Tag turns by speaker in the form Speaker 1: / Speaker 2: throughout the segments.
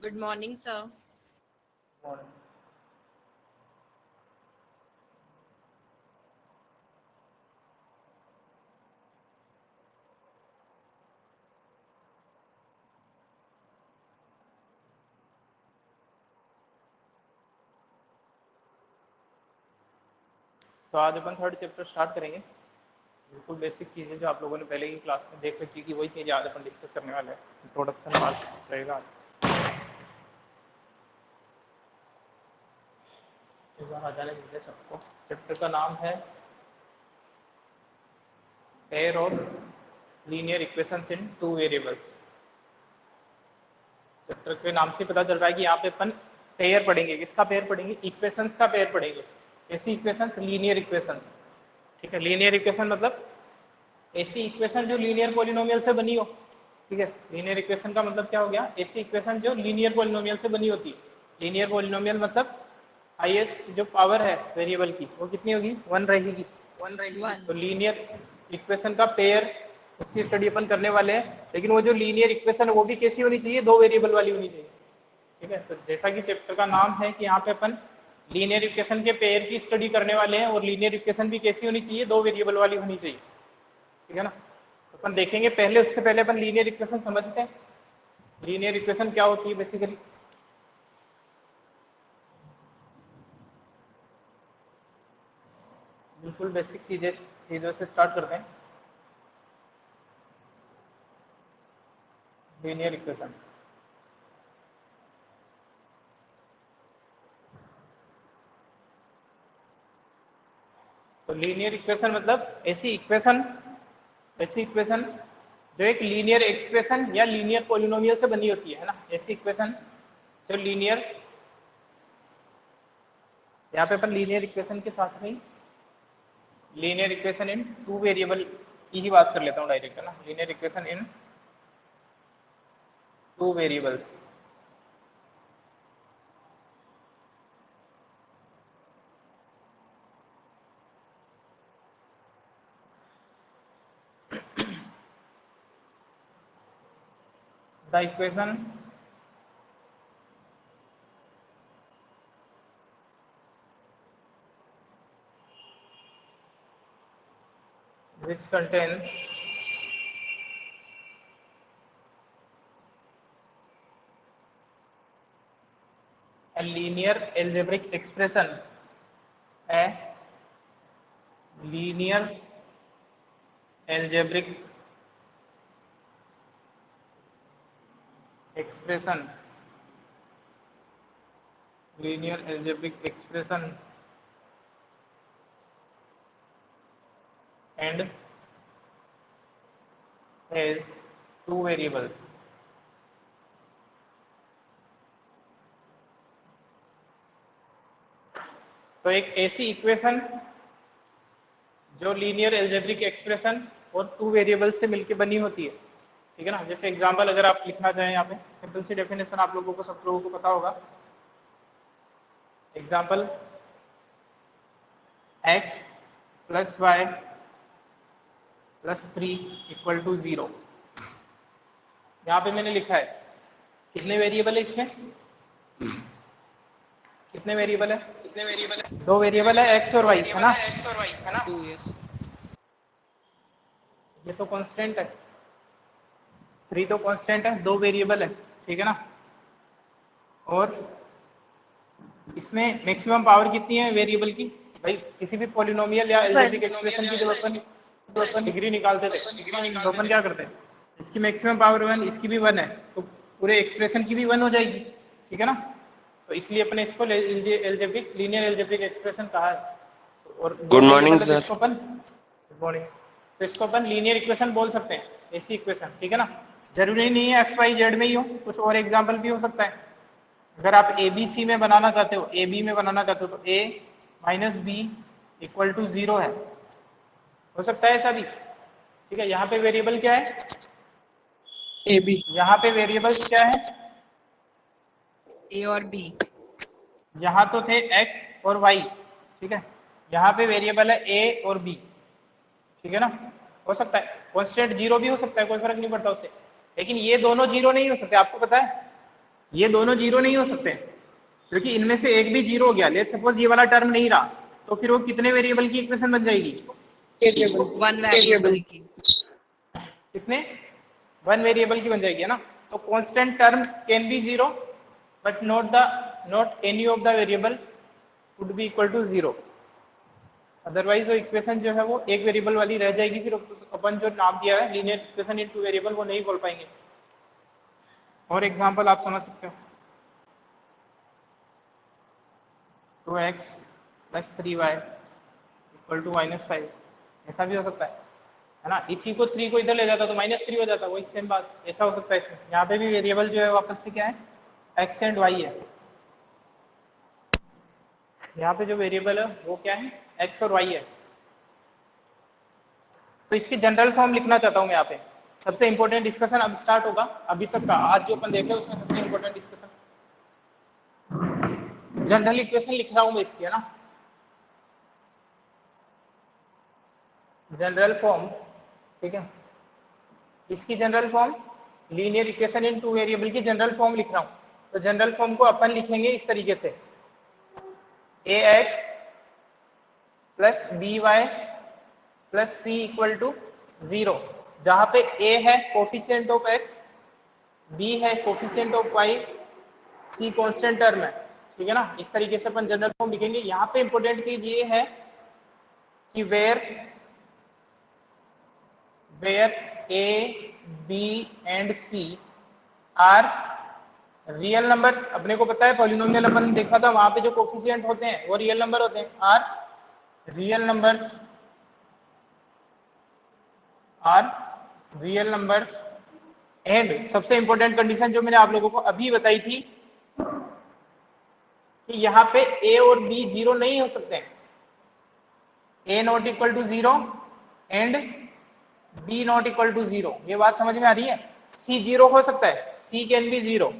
Speaker 1: Good morning, sir.
Speaker 2: Morning. तो आज अपन third chapter start करेंगे। बिल्कुल बेसिक चीज़ें जो आप लोगों ने पहले की क्लास में देख रखी थी वही चीज़ें आज अपन डिस्कस करने वाले हैं। इंट्रोडक्शन पार्ट रहेगा। एक बार आ जाने दीजिए सबको। चैप्टर का नाम है पेयर और लीनियर इक्वेशंस इन टू वेरिएबल्स। चैप्टर के नाम से पता चल रहा है कि यहाँ पे अपन पेयर पढ़ेंगे। किसका पेयर पढ़ेंगे? इक्वेशंस का पेयर पढ़ेंगे। ऐसी इक्वेशंस, लीनियर इक्वेशंस। ठीक है, लीनियर इक्वेशन मतलब ऐसी इक्वेशन जो लीनियर पॉलिनोमियल से बनी हो। ठीक है, लीनियर इक्वेशन का मतलब क्या हो गया? ऐसी इक्वेशन जो लीनियर पॉलिनोमियल से बनी होती है। लीनियर पॉलिनोमियल मतलब हाईएस्ट जो पावर है वेरिएबल की वो कितनी होगी? 1 रहेगी। तो
Speaker 1: 1.
Speaker 2: लीनियर इक्वेशन का पेयर उसकी स्टडी अपन करने वाले हैं। लेकिन वो जो लीनियर इक्वेशन है वो भी कैसी होनी चाहिए? 2 वेरिएबल वाली होनी चाहिए। ठीक है, तो जैसा कि चैप्टर का नाम है कि यहाँ पे अपन लीनियर इक्वेशन के पेयर की स्टडी करने वाले हैं और लीनियर इक्वेशन भी कैसी होनी चाहिए? 2 वेरिएबल वाली होनी चाहिए। ठीक है ना, तो अपन देखेंगे। पहले उससे पहले अपन लीनियर इक्वेशन समझते हैं। लीनियर इक्वेशन क्या होती है बेसिकली? बिल्कुल बेसिक चीज़ों से स्टार्ट करते हैं। लीनियर इक्वेशन तो लीनियर इक्वेशन मतलब ऐसी इक्वेशन जो एक लीनियर एक्सप्रेशन या लीनियर पॉलिनोमियल से बनी होती है ना। ऐसी इक्वेशन जो लीनियर, यहाँ पे अपन लीनियर इक्वेशन के साथ में linear equation in two variable की ही बात कर लेता हूँ डायरेक्ट, है ना। Linear equation in two variables. The equation which contains a linear algebraic expression, a linear algebraic expression, linear algebraic expression and has two variables. तो एक ऐसी इक्वेशन जो लीनियर एल्जेब्रिक एक्सप्रेशन और टू वेरिएबल से मिलकर बनी होती है। ठीक है ना, जैसे एग्जांपल अगर आप लिखना चाहें यहाँ पे सिंपल सी डेफिनेशन आप लोगों को, सब लोगों को पता होगा। Example x plus y plus 3 equal to 0। यहाँ पे मैंने लिखा है कितने वेरिएबल है इसमें? कितने वेरिएबल है? 2 वेरिएबल है x और y, है ना।
Speaker 1: 2 years.
Speaker 2: ये तो कांस्टेंट है, 3 तो कांस्टेंट है, 2 वेरिएबल है। ठीक है ना, और इसमें मैक्सिमम पावर कितनी है वेरिएबल की? भाई किसी भी पॉलिनोमियल या एल्जेब्रिक एक्सप्रेशन की जब अपन डिग्री निकालते थे तो अपन क्या करते हैं? इसकी मैक्सिमम पावर 1, इसकी भी 1 है, तो पूरे एक्सप्रेशन की भी 1 हो जाएगी। ठीक है ना, तो इसलिए अपने इसको एल्जेब्रिक, लीनियर एल्जेब्रिक एक्सप्रेशन कहा है। और
Speaker 3: गुड मॉर्निंग
Speaker 2: मतलब
Speaker 3: सर।
Speaker 2: इसको अपन, गुड मॉर्निंग, तो इसको अपन लीनियर इक्वेशन बोल सकते हैं, ऐसी इक्वेशन। ठीक है ना, जरूरी नहीं है एक्स वाई जेड में ही हो, कुछ और एग्जाम्पल भी हो सकता है। अगर आप ए बी सी में बनाना चाहते हो, ए बी में बनाना चाहते हो, तो ए माइनस बी इक्वल टू 0 है, हो सकता है ऐसा भी। ठीक है, यहाँ पे वेरिएबल क्या है?
Speaker 3: A b.
Speaker 2: यहाँ पे वेरिएबल्स क्या है?
Speaker 1: A और B.
Speaker 2: यहाँ तो थे x और y। ठीक है, यहाँ पे वेरिएबल है a और b। ठीक है ना, हो सकता है कांस्टेंट 0 भी हो सकता है, कोई फर्क नहीं पड़ता उससे। लेकिन ये दोनों 0 नहीं हो सकते, आपको पता है। ये दोनों जीरो नहीं हो सकते क्योंकि इनमें से एक भी जीरो हो गया, लेट्स सपोज ये वाला टर्म नहीं रहा, तो फिर वो कितने वेरिएबल की इक्वेशन बन जाएगी?
Speaker 1: वन वेरिएबल की।
Speaker 2: कितने? वन वेरिएबल की बन जाएगी, है ना। तो constant term can be zero but not any of the variable would be equal to zero. Otherwise वो इक्वेशन जो है वो एक वेरिएबल वाली रह जाएगी, फिर अपन जो नाम दिया है linear equation in two variable वो नहीं बोल पाएंगे। और एग्जांपल आप समझ सकते हो, 2x + 3y = -5, ऐसा भी हो सकता है ना। इसी को 3 को इधर ले जाता तो -3 हो जाता, वही सेम बात ऐसा हो सकता है इसमें। यहाँ पे भी वेरिएबल जो है वापस से क्या है, x एंड y है। यहाँ पे जो वेरिएबल है वो क्या है, x और y है। तो इसकी जनरल फॉर्म लिखना चाहता हूँ मैं यहाँ पे। सबसे इंपॉर्टेंट डिस्कशन अब स्टार्ट होगा, अभी तक का आज जो अपन देख रहे हैं उसमें सबसे इंपॉर्टेंट डिस्कशन जनरल इक्वेशन लिख रहा हूँ मैं इसकी, है ना। जनरल फॉर्म, ठीक है, इसकी general form linear equation in two variable की जनरल फॉर्म लिख रहा हूँ। तो जनरल फॉर्म को अपन लिखेंगे इस तरीके से, ax + by + c = 0, जहां पे a है कोफिशिएंट ऑफ x, b है coefficient of y, c constant term है, ठीक है ना। इस तरीके से अपन जनरल फॉर्म लिखेंगे। यहाँ पे इंपॉर्टेंट चीज ये है कि where a, b and c are real numbers. अपने को पता है पॉलिनोमियल अपन देखा था, वहां पे जो कोफिशिएंट होते हैं वो रियल नंबर होते हैं, आर रियल नंबर्स एंड सबसे इंपॉर्टेंट कंडीशन जो मैंने आप लोगों को अभी बताई थी कि यहाँ पे a और b जीरो नहीं हो सकते हैं, a not equal to 0 and b not equal to 0। ये बात समझ में आ रही है। c जीरो हो सकता है, c कैन बी 0,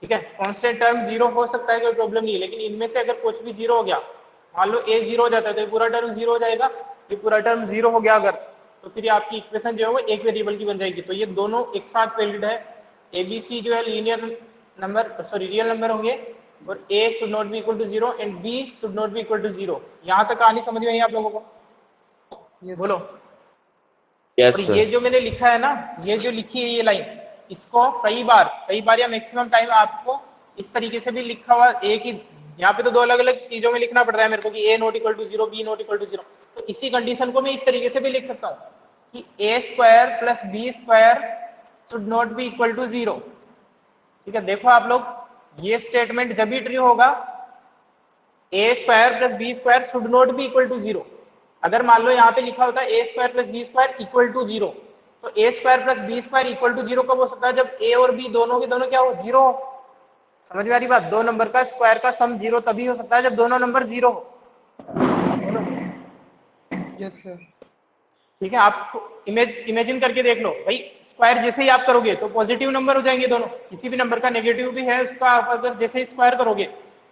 Speaker 2: ठीक है, कांस्टेंट टर्म 0 हो सकता है, कोई प्रॉब्लम नहीं है। लेकिन इनमें से अगर कुछ भी 0 हो गया, मान लो a 0 हो जाता है तो ये पूरा टर्म 0 हो जाएगा, ये पूरा टर्म 0 हो गया अगर, तो फिर आपकी इक्वेशन जो है वो एक वेरिएबल की बन जाएगी। तो ये दोनों एक साथ वैलिड है। ABC जो है लीनियर नंबर रियल नंबर होंगे और a should not be equal to 0 and b should not be equal to 0। यहाँ तक कहानी समझ में आई आप लोगों को? बोलो।
Speaker 4: Yes,
Speaker 2: और
Speaker 4: sir.
Speaker 2: ये जो मैंने लिखा है ना, ये जो लिखी है ये लाइन, इसको कई बार या मैक्सिमम टाइम आपको इस तरीके से भी लिखा हुआ एक ही, यहाँ पे तो दो अलग अलग चीजों में लिखना पड़ रहा है मेरे को कि a not equal to 0, b not equal to 0। तो इसी कंडीशन को मैं इस तरीके से भी लिख सकता हूँ कि a² + b² should not be equal to 0, ठीक है। देखो आप लोग, ये स्टेटमेंट जब भी ट्रू होगा, a² + b² should not be equal to 0। अगर मान लो यहाँ पे लिखा होता है a² + b² इक्वल टू 0, तो a² + b² इक्वल टू 0 कब हो सकता है? जब a और b दोनों के दोनों क्या हो, 0 हो। समझ में आ रही बात? दो नंबर का स्क्वायर का सम 0 तभी हो सकता है जब दोनों नंबर 0 हो।
Speaker 3: Yes sir.
Speaker 2: ठीक है, आप इमेजिन करके देख लो भाई, स्क्वायर जैसे ही आप करोगे तो पॉजिटिव नंबर हो जाएंगे दोनों। किसी भी नंबर का नेगेटिव भी है, उसका आप अगर जैसे ही स्क्वायर करोगे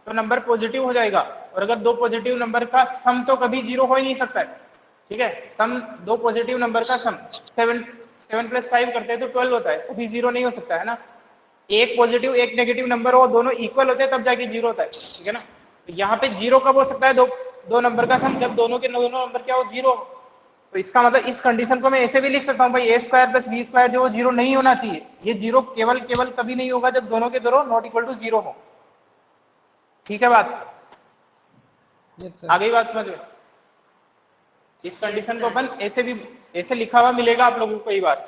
Speaker 2: तो नंबर पॉजिटिव हो जाएगा। और अगर दो पॉजिटिव नंबर का सम तो कभी 0 हो ही नहीं सकता है, ठीक है। सम, दो पॉजिटिव नंबर का सम 7 + 5 करते हैं तो 12 होता है, कभी 0 नहीं हो सकता है ना। एक पॉजिटिव एक नेगेटिव नंबर हो, दोनों इक्वल होते हैं तब जाके 0 होता है, ठीक है ना। तो यहाँ पे 0 कब हो सकता है? दो नंबर का सम, जब दोनों के दोनों नंबर क्या हो, 0। तो इसका मतलब इस कंडीशन को मैं ऐसे भी लिख सकता हूँ भाई, a² + b² जो 0 नहीं होना चाहिए। ये 0 केवल तभी नहीं होगा जब दोनों के दोनों नॉट इक्वल टू 0 हो, ठीक है बात?
Speaker 3: Yes sir.
Speaker 2: आ गई बात समझ में? इस कंडीशन को अपन ऐसे लिखा हुआ मिलेगा आप लोगों को, कई बार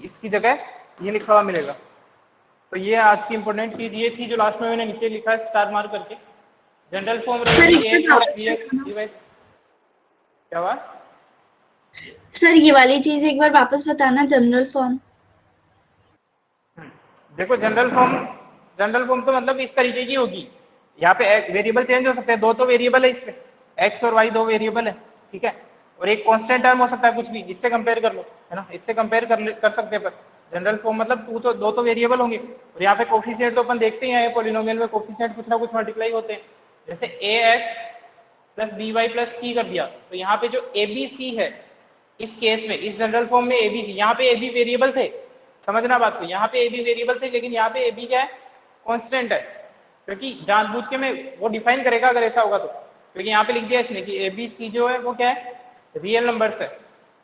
Speaker 2: इसकी जगह ये लिखा हुआ मिलेगा। तो ये आज की इंपॉर्टेंट चीज ये थी जो लास्ट में मैंने नीचे लिखा है स्टार मार्क करके। जनरल फॉर्म क्या हुआ
Speaker 5: सर? ये वाली चीज एक बार वापस बताना, जनरल फॉर्म।
Speaker 2: देखो, जनरल फॉर्म तो मतलब इस तरीके की होगी। यहाँ पे वेरिएबल चेंज हो सकते हैं, दो तो वेरिएबल है इसमें, x और y दो वेरिएबल है, ठीक है। और एक कांस्टेंट टर्म हो सकता है कुछ भी, इससे कंपेयर कर लो, है ना, इससे कंपेयर कर सकते हैं। पर जनरल फॉर्म मतलब दो तो वेरिएबल होंगे। और यहाँ पे कोफिशिएंट तो अपन देखते ही हैं, पॉलिनोमियल में कोफिशिएंट कुछ ना कुछ मल्टीप्लाई होते हैं। जैसे ax + by + c कर दिया, तो यहाँ पे जो abc है इस केस में, इस जनरल फॉर्म में abc, यहाँ पे ab वेरिएबल थे, समझना बात को, यहाँ पे ab वेरिएबल थे, लेकिन यहाँ पे ab क्या है, कांस्टेंट है, क्योंकि जानबूझ के मैं वो डिफाइन करेगा अगर ऐसा होगा तो, क्योंकि यहाँ पे लिख दिया इसने कि ए बी सी जो है वो क्या है, रियल नंबर्स है।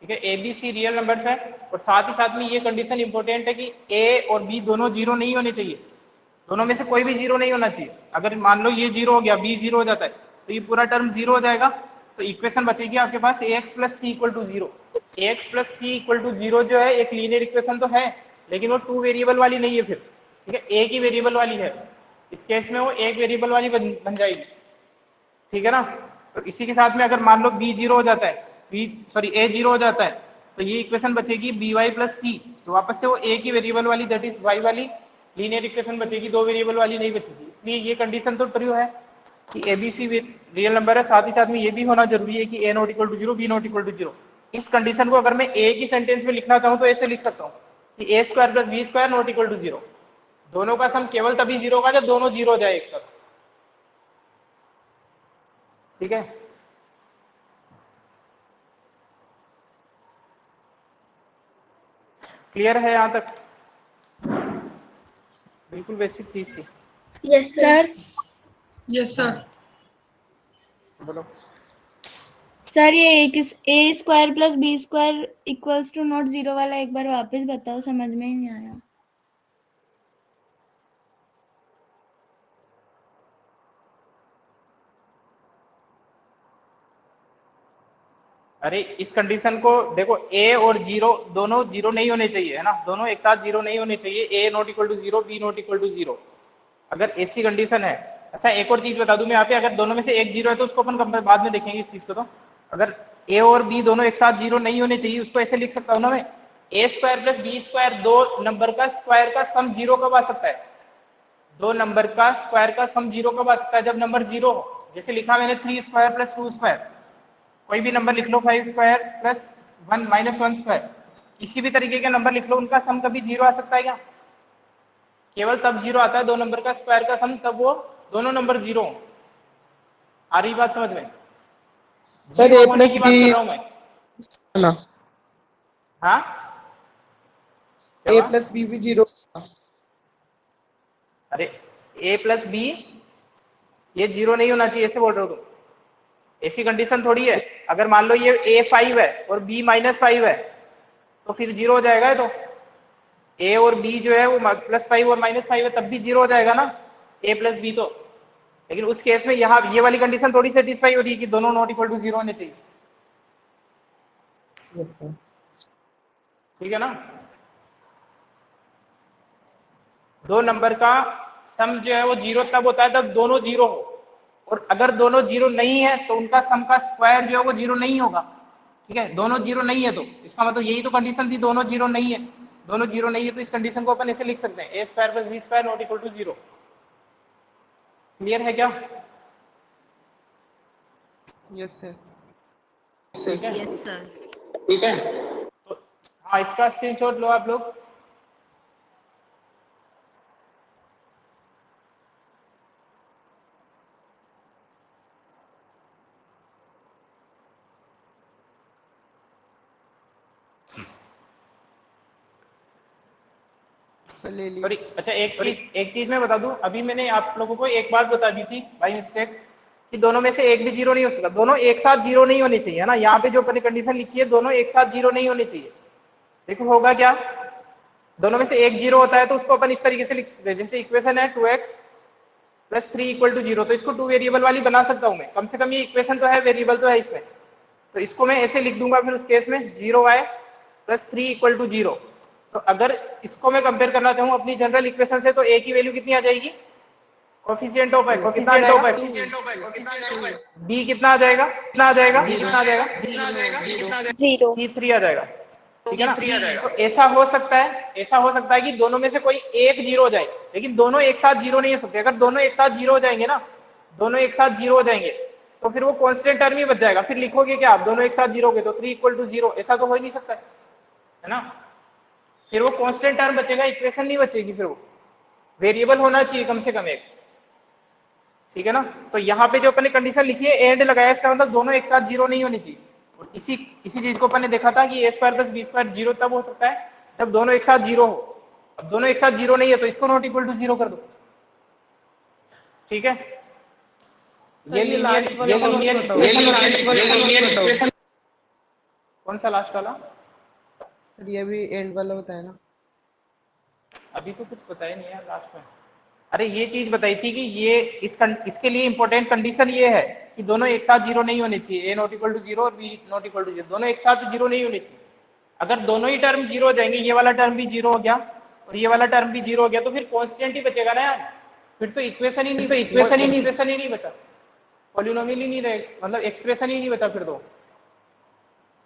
Speaker 2: ठीक है, a b c real numbers है, और साथ ही साथ में ये कंडीशन इंपॉर्टेंट है कि ए और बी दोनों जीरो नहीं होने चाहिए, दोनों में से कोई भी जीरो नहीं होना चाहिए। अगर मान लो ये जीरो हो गया, बी जीरो हो जाता है, तो ये पूरा टर्म जीरो हो जाएगा, तो इक्वेशन बचेगी आपके पास a x plus c equal to zero. A x plus c equal to zero जो है एक लीनियर इक्वेशन तो है, लेकिन वो 2 वेरिएबल वाली नहीं है फिर। ठीक है, एक ही वेरिएबल वाली है, इस केस में वो एक वेरिएबल वाली बन जाएगी। ठीक है ना, तो इसी के साथ में अगर मान लो बी जीरो हो जाता है, ए जीरो हो जाता है, तो ये इक्वेशन बचेगी बी वाई प्लस सी, तो वापस से वो एक ही वेरिएबल वाली दैट इज वाई वाली लीनियर इक्वेशन बचेगी, 2 वेरिएबल वाली नहीं बचेगी। इसलिए ये कंडीशन तो ट्रू है कि a b c real number है, साथ ही साथ में ये भी होना जरूरी है कि a not equal to zero, b not equal to zero. इस कंडीशन को अगर मैं एक ही सेंटेंस में लिखना चाहूँ तो ऐसे लिख सकता हूँ कि a square plus b square not equal to zero. दोनों का सम केवल तभी जीरो होगा जब दोनों जीरो हो जाए एक तरफ। ठीक है, क्लियर है यहाँ तक? बिल्कुल बेसिक चीज थी।
Speaker 5: Yes sir.
Speaker 1: Yes, sir.
Speaker 2: बोलो।
Speaker 5: सर ये a square plus b square equals to not zero वाला एक बार वापस बताओ, समझ में ही नहीं आया।
Speaker 2: अरे इस कंडीशन को देखो, ए और जीरो दोनों जीरो नहीं होने चाहिए, है ना, दोनों एक साथ जीरो नहीं होने चाहिए। A not equal to zero, b not equal to zero, अगर ऐसी कंडीशन है। अच्छा एक और चीज बता दूं मैं यहाँ पे, अगर दोनों में से एक जीरो है तो उसको अपन बाद में देखेंगे इस चीज को। तो अगर ए और बी दोनों एक साथ जीरो नहीं होने चाहिए, उसको ऐसे लिख सकता हूँ ना मैं, ए स्क्वायर प्लस बी स्क्वायर, दो नंबर का स्क्वायर का सम जीरो कब आ सकता है? दो नंबर का स्क्वायर का सम जीरो कब आ सकता है? जब नंबर जीरो हो। जैसे लिखा मैंने 3 स्क्वायर प्लस 2 स्क्वायर, कोई भी नंबर लिख लो, 5 स्क्वायर प्लस 1 माइनस 1 स्क्वायर, किसी भी तरीके के नंबर लिख लो, उनका सम कभी जीरो आ सकता है क्या? केवल तब जीरो आता है दो नंबर का स्क्वायर का सम, तब वो दोनों नंबर जीरो हो। आ रही बात समझ में?
Speaker 3: सर
Speaker 2: जीरो
Speaker 3: ए
Speaker 2: होने
Speaker 3: प्लस
Speaker 2: की बात कर
Speaker 3: बी
Speaker 2: रहा हूं मैं।
Speaker 3: ना,
Speaker 2: हाँ
Speaker 3: ए प्लस बी भी जीरो।
Speaker 2: अरे ए प्लस बी ये जीरो नहीं होना चाहिए, ऐसे बोल रहे हो तुम? ऐसी कंडीशन थोड़ी है। अगर मान लो ये ए 5 है और बी -5 है तो फिर जीरो हो जाएगा। तो ए और बी जो है वो +5 और -5 है, तब भी जीरो हो जाएगा ना ए प्लस बी तो। लेकिन उस केस में यहाँ ये वाली कंडीशन थोड़ी सेटिस्फाई हो रही है कि दोनों नॉट इक्वल टू जीरो होने चाहिए। ठीक है ना, दो नंबर का सम जो है वो जीरो तब होता है जब दोनों जीरो हो, और अगर दोनों जीरो नहीं है तो उनका सम का स्क्वायर जो है वो जीरो नहीं होगा। ठीक है, दोनों जीरो नहीं है तो इसका मतलब यही तो कंडीशन थी, दोनों जीरो नहीं है। दोनों जीरो नहीं है तो इस कंडीशन को अपन ऐसे लिख सकते हैं, a square plus b square not equal to zero. Clear है क्या?
Speaker 3: Yes sir.
Speaker 2: ठीक है,
Speaker 1: Yes, sir.
Speaker 2: ठीक है, तो हाँ इसका स्क्रीनशॉट लो आप लोग।
Speaker 3: ले ली।
Speaker 2: सॉरी, अच्छा एक चीज मैं बता दूं, अभी मैंने आप लोगों को एक बात बता दी थी बाय मिस्टेक कि दोनों में से एक भी जीरो नहीं हो सकता, दोनों एक साथ जीरो नहीं होनी चाहिए, है ना। यहाँ पे जो अपनी कंडीशन लिखी है दोनों एक साथ जीरो नहीं होने चाहिए। देखो होगा क्या, दोनों में से एक जीरो होता है तो उसको अपन इस तरीके से लिख सकते हैं, जैसे इक्वेशन है 2x + 3 = 0, तो इसको 2 वेरिएबल वाली बना सकता हूँ मैं, कम से कम ये इक्वेशन तो है, वेरिएबल तो है इसमें। तो इसको मैं ऐसे लिख दूंगा फिर उस केस में 0y + 3 = 0। तो अगर इसको मैं कंपेयर करना चाहूँ अपनी जनरल इक्वेशन से, तो a की वैल्यू कितनी आ जाएगी? कोएफिशिएंट ऑफ x कितना आ जाएगा? b कितना आ जाएगा?
Speaker 5: जीरो।
Speaker 2: c3 आ जाएगा। ठीक है ना, तो ऐसा हो सकता है कि दोनों में से कोई एक जीरो हो जाए, लेकिन दोनों एक साथ जीरो नहीं हो सकते। अगर दोनों एक साथ जीरो हो जाएंगे ना, दोनों एक साथ जीरो हो जाएंगे तो फिर वो कांस्टेंट टर्म ही बच जाएगा। फिर लिखोगे क्या आप, दोनों एक साथ जीरो हो गए तो 3 = 0, ऐसा तो हो ही नहीं सकता है ना। फिर वो कांस्टेंट टर्म बचेगा, इक्वेशन नहीं बचेगी, फिर वो वेरिएबल होना चाहिए कम से कम एक। ठीक है ना, तो यहाँ पे जो अपने कंडीशन लिखी है एंड लगाया, इसका मतलब दोनों एक साथ जीरो नहीं होनी चाहिए। और इसी चीज को अपन ने देखा था कि a² + b² 0 तब हो सकता है जब दोनों एक साथ जीरो हो। अब दोनों एक साथ जीरो नहीं है तो इसको नॉट इक्वल टू जीरो कर दो। ठीक है, ये
Speaker 3: ये last वाला
Speaker 2: ये
Speaker 3: कौन सा
Speaker 2: लीनियर
Speaker 3: बताओ?
Speaker 2: इक्वेशन। कौन सा लास्ट वाला?
Speaker 3: सर ये भी एंड वाला बताया ना।
Speaker 2: अभी तो कुछ बताया नहीं है लास्ट में। अरे ये चीज बताई थी कि ये इसके लिए इंपॉर्टेंट कंडीशन ये है कि दोनों एक साथ जीरो नहीं होने चाहिए, a not equal to zero और b not equal to zero, दोनों एक साथ जीरो नहीं होने चाहिए। अगर दोनों ही टर्म जीरो हो जाएंगे, ये वाला टर्म भी जीरो हो गया और ये वाला टर्म भी जीरो हो गया, तो फिर कॉन्स्टेंट ही बचेगा ना यार, फिर तो इक्वेशन ही नहीं बचा, पॉलिनोमियल ही नहीं रहे, मतलब एक्सप्रेशन ही नहीं बचा फिर तो।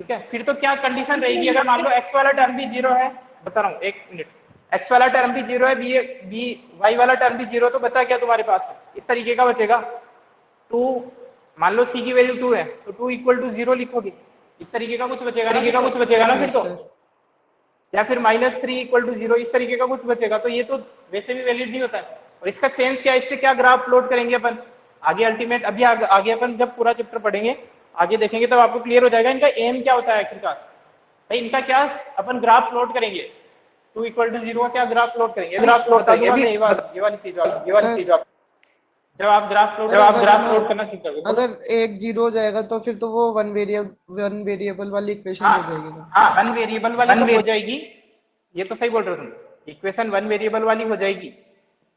Speaker 2: ठीक है, फिर तो क्या कंडीशन रहेगी, अगर मान लो एक्स वाला टर्म भी जीरो है, बता रहा हूँ एक मिनट, एक्स वाला टर्म भी जीरो है, बी वाई वाला टर्म भी जीरो, तो बचा क्या तुम्हारे पास? इस तरीके का बचेगा, टू, मान लो सी की वैल्यू 2 है तो 2 इक्वल टू 0 लिखोगे, इस तरीके का कुछ बचेगा ना फिर तो, या फिर -3 इक्वल टू 0, इस तरीके का कुछ बचेगा। तो ये तो वैसे भी वैलिड नहीं होता है। और इसका सेंस क्या है, इससे क्या ग्राफ प्लॉट करेंगे अपन आगे, अल्टीमेट अभी आगे अपन जब पूरा चैप्टर पढ़ेंगे आगे देखेंगे तब आपको क्लियर हो जाएगा इनका एम क्या होता है आखिरकार। भाई इनका क्या अपन ग्राफ प्लॉट करेंगे, 2 इक्वल टू 0 का क्या ग्राफ प्लॉट करेंगे, ग्राफ प्लॉट बता दूंगा मैं, ये वाली चीज जब आप ग्राफ प्लॉट करना सीख जाओगे।
Speaker 3: अगर एक जीरो हो जाएगा तो फिर तो वो वन वेरिएबल वाली इक्वेशन हो जाएगी ना।
Speaker 2: हाँ, वन वेरिएबल वाली तो हो जाएगी, ये तो सही बोल रहे हो तुम, इक्वेशन वन वेरिएबल वाली हो जाएगी,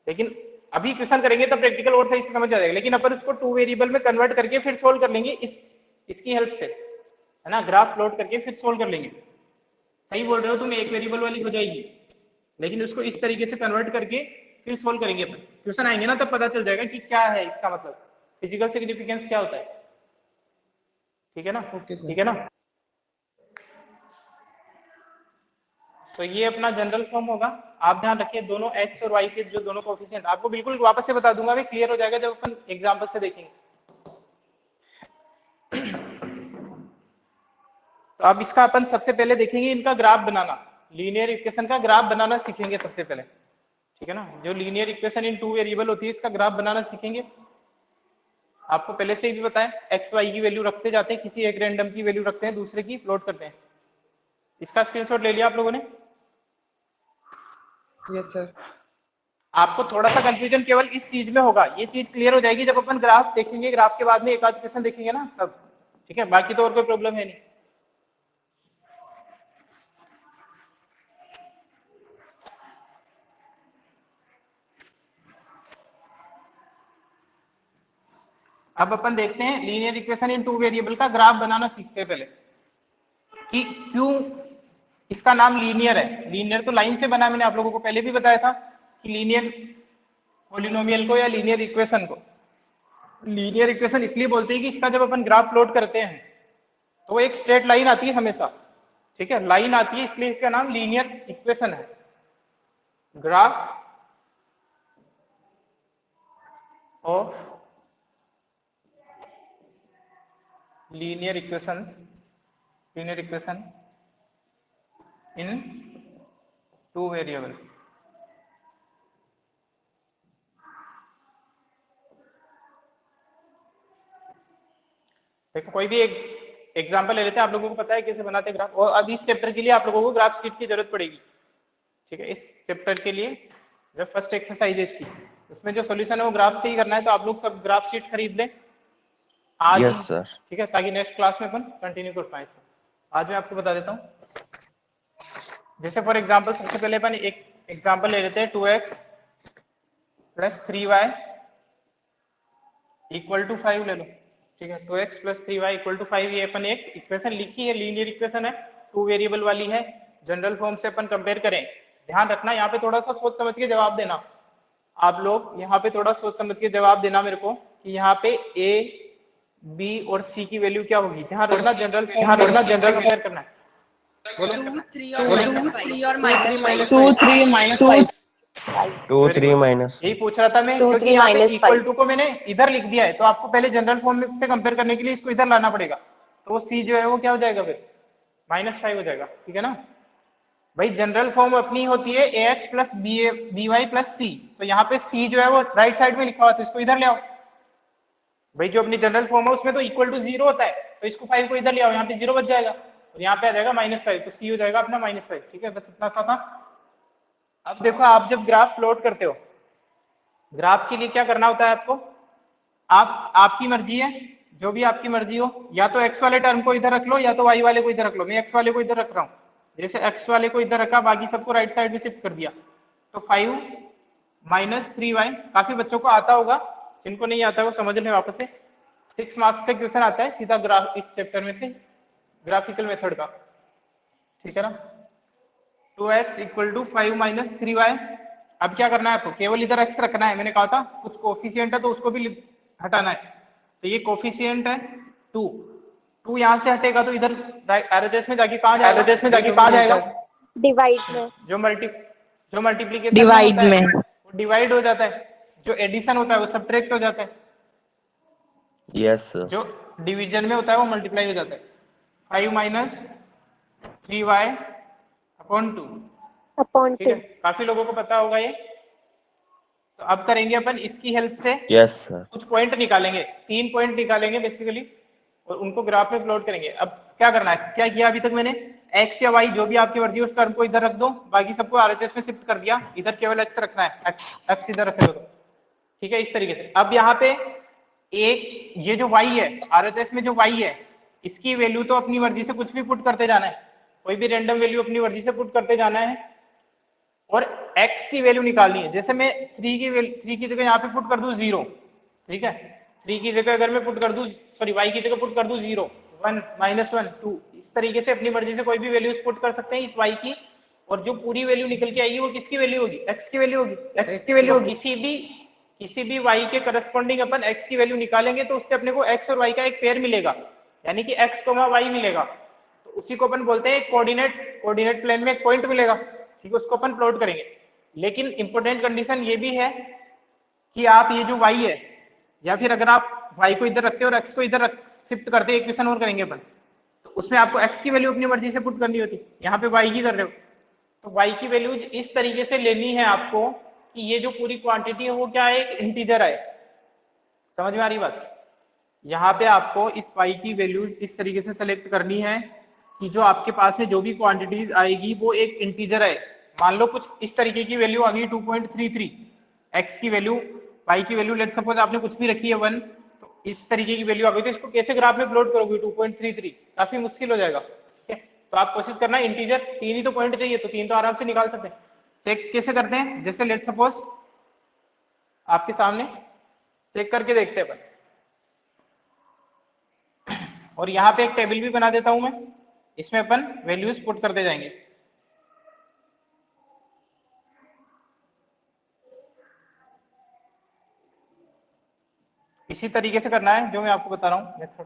Speaker 2: लेकिन अभी इक्वेशन करेंगे तो प्रैक्टिकल और सही से समझ आ जाएगा। लेकिन अपन उसको टू वेरिएबल में कन्वर्ट करके फिर सोल्व कर लेंगे इसकी हेल्प से, है ना, ग्राफ प्लॉट करके फिर सोल्व कर लेंगे। सही बोल रहे हो तुम, एक वेरिएबल वाली हो जाएगी, लेकिन उसको इस तरीके से कन्वर्ट करके फिर सोल्व करेंगे अपन, क्वेश्चन आएंगे ना तब पता चल जाएगा कि क्या है इसका मतलब, फिजिकल सिग्निफिकेंस क्या होता है। ठीक है ना?
Speaker 3: Okay sir.
Speaker 2: ठीक है ना? तो ये अपना जनरल फॉर्म होगा। आप ध्यान रखिए दोनों x और y के जो दोनों कोफिशिएंट, आपको बिल्कुल वापस से बता दूंगा, मैं क्लियर हो जाएगा जब अपन एग्जांपल से देखेंगे। तो अब इसका अपन सबसे पहले देखेंगे इनका ग्राफ बनाना, लीनियर इक्वेशन का ग्राफ बनाना सीखेंगे सबसे पहले। ठीक है ना, जो linear equation in two variable होती है इसका ग्राफ बनाना सीखेंगे। आपको पहले से ही भी बताया, एक्स वाई की वैल्यू रखते जाते हैं, किसी एक रैंडम की वैल्यू रखते हैं, दूसरे की प्लॉट करते हैं। इसका स्क्रीनशॉट ले लिया आप लोगों ने?
Speaker 3: Yes sir.
Speaker 2: आपको थोड़ा सा कंफ्यूजन केवल इस चीज में होगा, ये चीज क्लियर हो जाएगी जब अपन ग्राफ देखेंगे, ग्राफ के बाद में एक आध क्वेश्चन देखेंगे ना तब। ठीक है, बाकी तो और कोई प्रॉब्लम है नहीं। अब अपन देखते हैं linear equation in two variable का ग्राफ बनाना सीखते हैं पहले, कि क्यों इसका नाम लीनियर है। लीनियर तो लाइन से बना, मैंने आप लोगों को पहले भी बताया था कि लीनियर पॉलिनोमियल को या लीनियर इक्वेशन को लीनियर इक्वेशन इसलिए बोलते हैं कि इसका जब अपन ग्राफ प्लॉट करते हैं तो एक स्ट्रेट लाइन आती है हमेशा। ठीक है, लाइन आती है इसलिए इसका नाम लीनियर इक्वेशन है। Graph of linear equation in two variable. देखो कोई भी एक एग्जांपल ले लेते हैं, आप लोगों को पता है कैसे बनाते हैं ग्राफ, और अब इस चैप्टर के लिए आप लोगों को ग्राफ शीट की जरूरत पड़ेगी। ठीक है, इस चैप्टर के लिए जो फर्स्ट एक्सरसाइज है इसकी, उसमें जो सॉल्यूशन है वो ग्राफ से ही करना है, तो आप लोग सब ग्राफ शीट खरीद लें आज।
Speaker 4: Yes sir.
Speaker 2: ठीक है, ताकि नेक्स्ट क्लास में अपन कंटिन्यू कर पाए। आज मैं आपको बता देता हूँ, जैसे फॉर एग्जांपल सबसे पहले अपन एक एग्जांपल ले लेते हैं, 2x plus 3y equal to 5 ले लो। ठीक है, 2x plus 3y equal to 5, ये अपन एक इक्वेशन लिखी है, लीनियर इक्वेशन है, टू वेरिएबल वाली है। जनरल फॉर्म से अपन कंपेयर करें, ध्यान रखना यहाँ पे थोड़ा सा सोच समझ के जवाब देना। आप लोग यहाँ पे थोड़ा सोच समझ के जवाब देना मेरे को कि यहाँ पे a, b और c की वैल्यू क्या होगी। ध्यान रखना जनरल कंपेयर करना है।
Speaker 1: 2, 3 और -5।
Speaker 4: 2 3 माइनस।
Speaker 2: यही पूछ रहा था मैं, क्योंकि यहाँ पे इक्वल टू को मैंने इधर लिख दिया है, तो आपको पहले जनरल फॉर्म से कंपेयर करने के लिए इसको इधर लाना पड़ेगा। तो वो c जो है वो क्या हो जाएगा फिर, -5 हो जाएगा। ठीक है ना भाई, जनरल फॉर्म अपनी होती है ax plus by plus c, तो यहाँ पे c जो है वो राइट साइड में लिखा हुआ, तो इसको इधर ले आओ। भाई जो अपनी जनरल फॉर्म है उसमें तो इक्वल टू 0 होता है, तो इसको 5 को इधर ले आओ, यहाँ पे 0 बच जाएगा और यहाँ पे आ जाएगा -5, तो c हो जाएगा अपना -5। ठीक है, बस इतना सा था। अब देखो आप जब ग्राफ प्लॉट करते हो, ग्राफ के लिए क्या करना होता है आपको, आपकी मर्जी है, जो भी आपकी मर्जी हो, या तो एक्स वाले टर्म को इधर रख लो या तो वाई वाले को इधर रख लो। मैं एक्स वाले को इधर रख रहा हूँ, जैसे एक्स वाले को इधर रखा, बाकी सबको राइट साइड में शिफ्ट कर दिया, तो 5 माइनस 3y, काफी बच्चों को आता होगा, जिनको नहीं आता है वो समझ लें वापस से। 6 मार्क्स का क्वेश्चन आता है सीधा ग्राफ इस चैप्टर में से, ग्राफिकल मेथड का, ठीक है ना। 2x equal to 5 minus 3y। अब क्या करना है आपको, केवल इधर x रखना है, मैंने कहा था कुछ कोफिशिएंट है तो उसको भी हटाना है, तो ये कोफिशिएंट है 2 यहाँ से हटेगा तो इधर एरोजेस में जाके कहाँ जाएगा,
Speaker 6: डिवाइड में,
Speaker 2: जो मल्टीप्लीकेशन
Speaker 1: डिवाइड
Speaker 2: होता है
Speaker 1: में।
Speaker 2: वो डिवाइड हो जाता है, जो एडिशन होता है वो सब्ट्रैक्ट हो जाता है,
Speaker 4: Yes, sir.
Speaker 2: जो डिवीजन में होता है वो मल्टीप्लाई हो जाता है। 5 माइनस 3y अपॉन 2,
Speaker 6: अपॉन
Speaker 2: ठीक है,
Speaker 6: 2।
Speaker 2: काफी लोगों को पता होगा ये। तो अब करेंगे अपन इसकी हेल्प से
Speaker 4: Yes, sir.
Speaker 2: कुछ पॉइंट निकालेंगे, 3 पॉइंट निकालेंगे बेसिकली, और उनको ग्राफ में प्लॉट करेंगे। अब क्या करना है, क्या किया अभी तक मैंने, x या y जो भी आपकी मर्जी है उस टर्म को इधर रख दो, बाकी सबको RHS में शिफ्ट कर दिया, इधर केवल x रखना है, x इधर रख दो, ठीक है, इस तरीके से। अब यहाँ पे एक ये जो y है, RHS में जो y है, इसकी वैल्यू तो अपनी मर्जी से कुछ भी पुट करते जाना है, कोई भी रैंडम वैल्यू अपनी मर्जी से पुट करते जाना है, और x की वैल्यू निकालनी है। जैसे मैं 3 की जगह यहाँ पे पुट कर दूं 0, ठीक है, 3 की जगह अगर मैं पुट कर दूं, सॉरी y की जगह पुट कर दूं 0, 1 माइनस 1 2, इस तरीके से अपनी मर्जी से कोई भी वैल्यू पुट कर सकते हैं इस y की, और जो पूरी वैल्यू निकल के आएगी वो किसकी वैल्यू होगी, x की वैल्यू होगी, x की वैल्यू होगी। किसी भी y के करस्पॉन्डिंग अपन x की वैल्यू निकालेंगे तो उससे अपने को x और y का एक पेयर मिलेगा, यानी कि x, y मिलेगा, तो उसी को अपन बोलते हैं कोऑर्डिनेट प्लेन में एक पॉइंट मिलेगा, ठीक है, उसको अपन प्लॉट करेंगे। लेकिन इंपॉर्टेंट कंडीशन ये भी है कि आप ये जो y है, या फिर अगर आप y को इधर रखते हो और x को इधर शिफ्ट करते, एक क्वेश्चन और करेंगे अपन, तो उसमें आपको x की वैल्यू अपनी मर्जी से पुट करनी होती, यहाँ पे y की कर रहे हो, तो y की वैल्यू इस तरीके से लेनी है आपको कि ये जो पूरी क्वांटिटी है वो क्या है, एक इंटीजर है। समझ में आ रही बात, यहाँ पे आपको इस y की वैल्यूज इस तरीके से सेलेक्ट करनी है कि जो आपके पास में जो भी क्वांटिटीज आएगी वो एक इंटीजर है। मान लो कुछ इस तरीके की वैल्यू आ गई 2.33, x की वैल्यू, y की वैल्यू लेट सपोज आपने कुछ भी रखी है 1, तो इस तरीके की वैल्यू आ गई, तो इसको कैसे ग्राफ में प्लॉट करोगे 2.33, काफी मुश्किल हो जाएगा, ठीक है। तो आप कोशिश करना इंटीजर, 3 ही तो पॉइंट चाहिए, तो 3 तो आराम से निकाल सकते हैं। चेक कैसे करते हैं, जैसे लेट सपोज आपके सामने चेक करके देखते हैं अपन, और यहाँ पे एक टेबल भी बना देता हूं मैं, इसमें अपन वैल्यूज पुट करते जाएंगे। इसी तरीके से करना है जो मैं आपको बता रहा हूँ मेथड,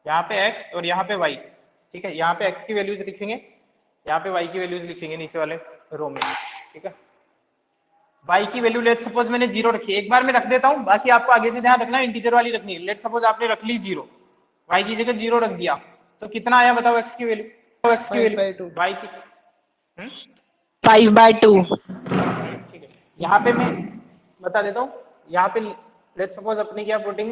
Speaker 2: यहाँ पे x और यहाँ पे y, ठीक है, यहाँ पे x की वैल्यूज लिखेंगे, यहाँ पे y की वैल्यूज लिखेंगे नीचे वाले रो में, ठीक है। y की वैल्यू लेट सपोज मैंने 0 रखी है, एक बार मैं रख देता हूँ, बाकी आपको आगे से ध्यान रखना है, इंटीजर वाली रखनी है। लेट सपोज आपने रख ली 0, y की जगह 0 रख दिया, तो कितना आया बताओ x की वैल्यू, y की
Speaker 1: 5/2।
Speaker 2: ठीक है। यहाँ पे मैं बता देता हूँ, यहाँ पे लेट सपोज अपने क्या putting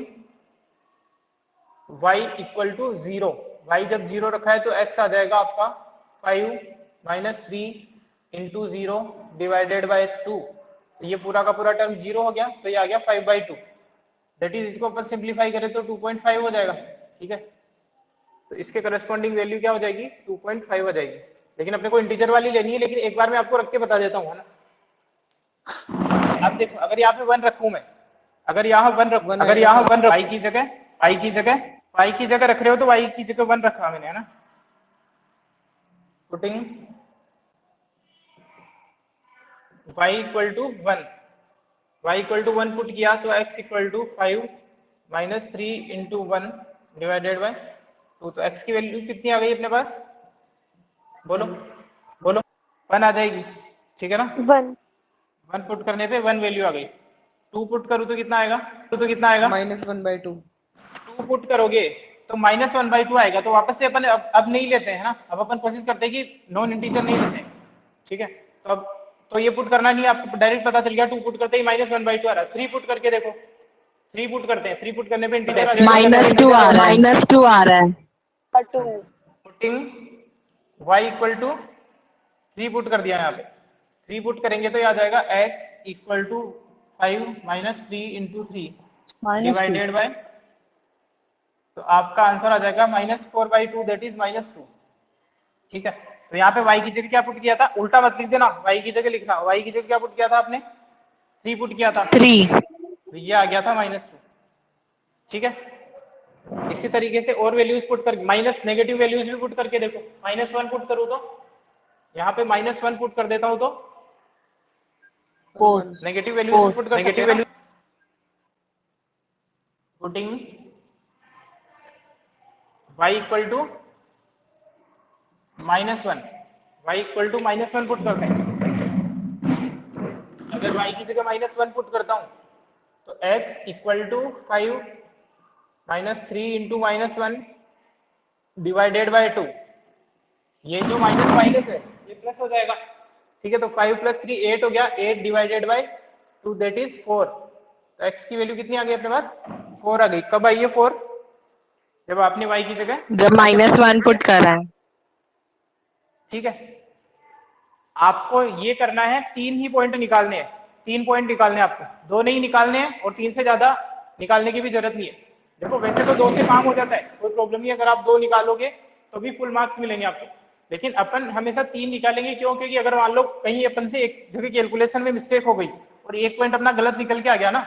Speaker 2: y equal to 0, y जब 0 रखा है तो x आ जाएगा आपका 5 माइनस 3 इंटू 0 डिवाइडेड बाई 2, तो ये पूरा का पूरा टर्म 0 हो गया, तो ये आ गया 5/2, दैट इज, इसको अपन सिंप्लीफाई करें तो 2.5 हो जाएगा, ठीक है। तो इसके करस्पॉन्डिंग वैल्यू क्या हो जाएगी, 2.5 हो जाएगी, लेकिन अपने को इंटीजर वाली लेनी है, लेकिन एक बार मैं आपको रख के बता देता हूँ, है ना। अब देखो, अगर यहाँ पे 1 रखूं मैं, अगर यहाँ 1 रखूं, अगर यहाँ 1 रख, y की जगह रख रहे हो तो y की जगह 1 रखा मैंने, है ना। Putting y equal to 1, y equal to 1 put किया तो x equal to 5 minus 3 into 1 divided by 2, तो x की वैल्यू कितनी आ गई अपने पास, बोलो 1 आ जाएगी, ठीक है ना। 1 पुट करने पे 1 वैल्यू आ गई, 2 पुट करूँ तो कितना आएगा,
Speaker 3: -1/2।
Speaker 2: 2 पुट करोगे तो -1/2 आएगा, तो वापस से अपन अब नहीं लेते हैं ना, अब अपन कोशिश करते हैं कि नॉन इंटीजर नहीं लेते, ठीक है। तो अब तो ये पुट करना नहीं, आपको डायरेक्ट पता चल गया, 2 पुट करते ही -1/2 आ रहा है। 3 पुट करके देखो, 3 पुट करते हैं, 3 पुट करने पे इंटीजर आ जाएगा,
Speaker 1: -2 आ रहा है।
Speaker 2: Putting y equal to 3 put कर दिया यहाँ पे, 3 पुट करेंगे तो ये आ जाएगा x equal to 5 minus 3 into 3 divided by, तो आपका आंसर आ जाएगा -4/2 दैट इज -2। ठीक है, तो यहाँ पे y की जगह क्या पुट किया था, उल्टा मत लिख देना, y की जगह लिखना, y की जगह क्या पुट किया था आपने, 3 पुट किया था,
Speaker 1: 3
Speaker 2: तो ये आ गया था -2। ठीक है, इसी तरीके से और वैल्यूज पुट कर, माइनस नेगेटिव वैल्यूज भी पुट करके देखो, -1 पुट करूँ तो यहाँ पे -1 पुट कर देता हूँ तो
Speaker 1: 4
Speaker 2: नेगेटिव वैल्यूज पुट कर, negative value putting y equal to -1, y equal to -1 put करते हैं। अगर y की जगह -1 पुट करता हूं तो x equal to 5 minus 3 into -1 divided by 2, ये जो माइनस माइनस है ये प्लस हो जाएगा। ठीक है, तो 5 + 3 8 हो गया, 8 डिवाइडेड बाय 2 दैट इज 4। तो x की वैल्यू कितनी आ गई अपने पास, 4 आ गई। कब आई है 4, जब आपने y की जगह
Speaker 1: जब -1 पुट करा है।
Speaker 2: ठीक है, आपको ये करना है, 3 ही पॉइंट निकालने हैं, 3 पॉइंट निकालने हैं आपको, 2 नहीं निकालने हैं और 3 से ज्यादा निकालने की भी जरूरत नहीं है। देखो वैसे तो 2 से काम हो जाता है, कोई प्रॉब्लम नहीं, अगर आप 2 निकालोगे तो भी फुल मार्क्स मिलेंगे आपको, लेकिन अपन हमेशा 3 निकालेंगे। क्यों, क्योंकि अगर मान लो कहीं अपन से एक जगह कैलकुलेशन में मिस्टेक हो गई और एक पॉइंट अपना गलत निकल के आ गया ना,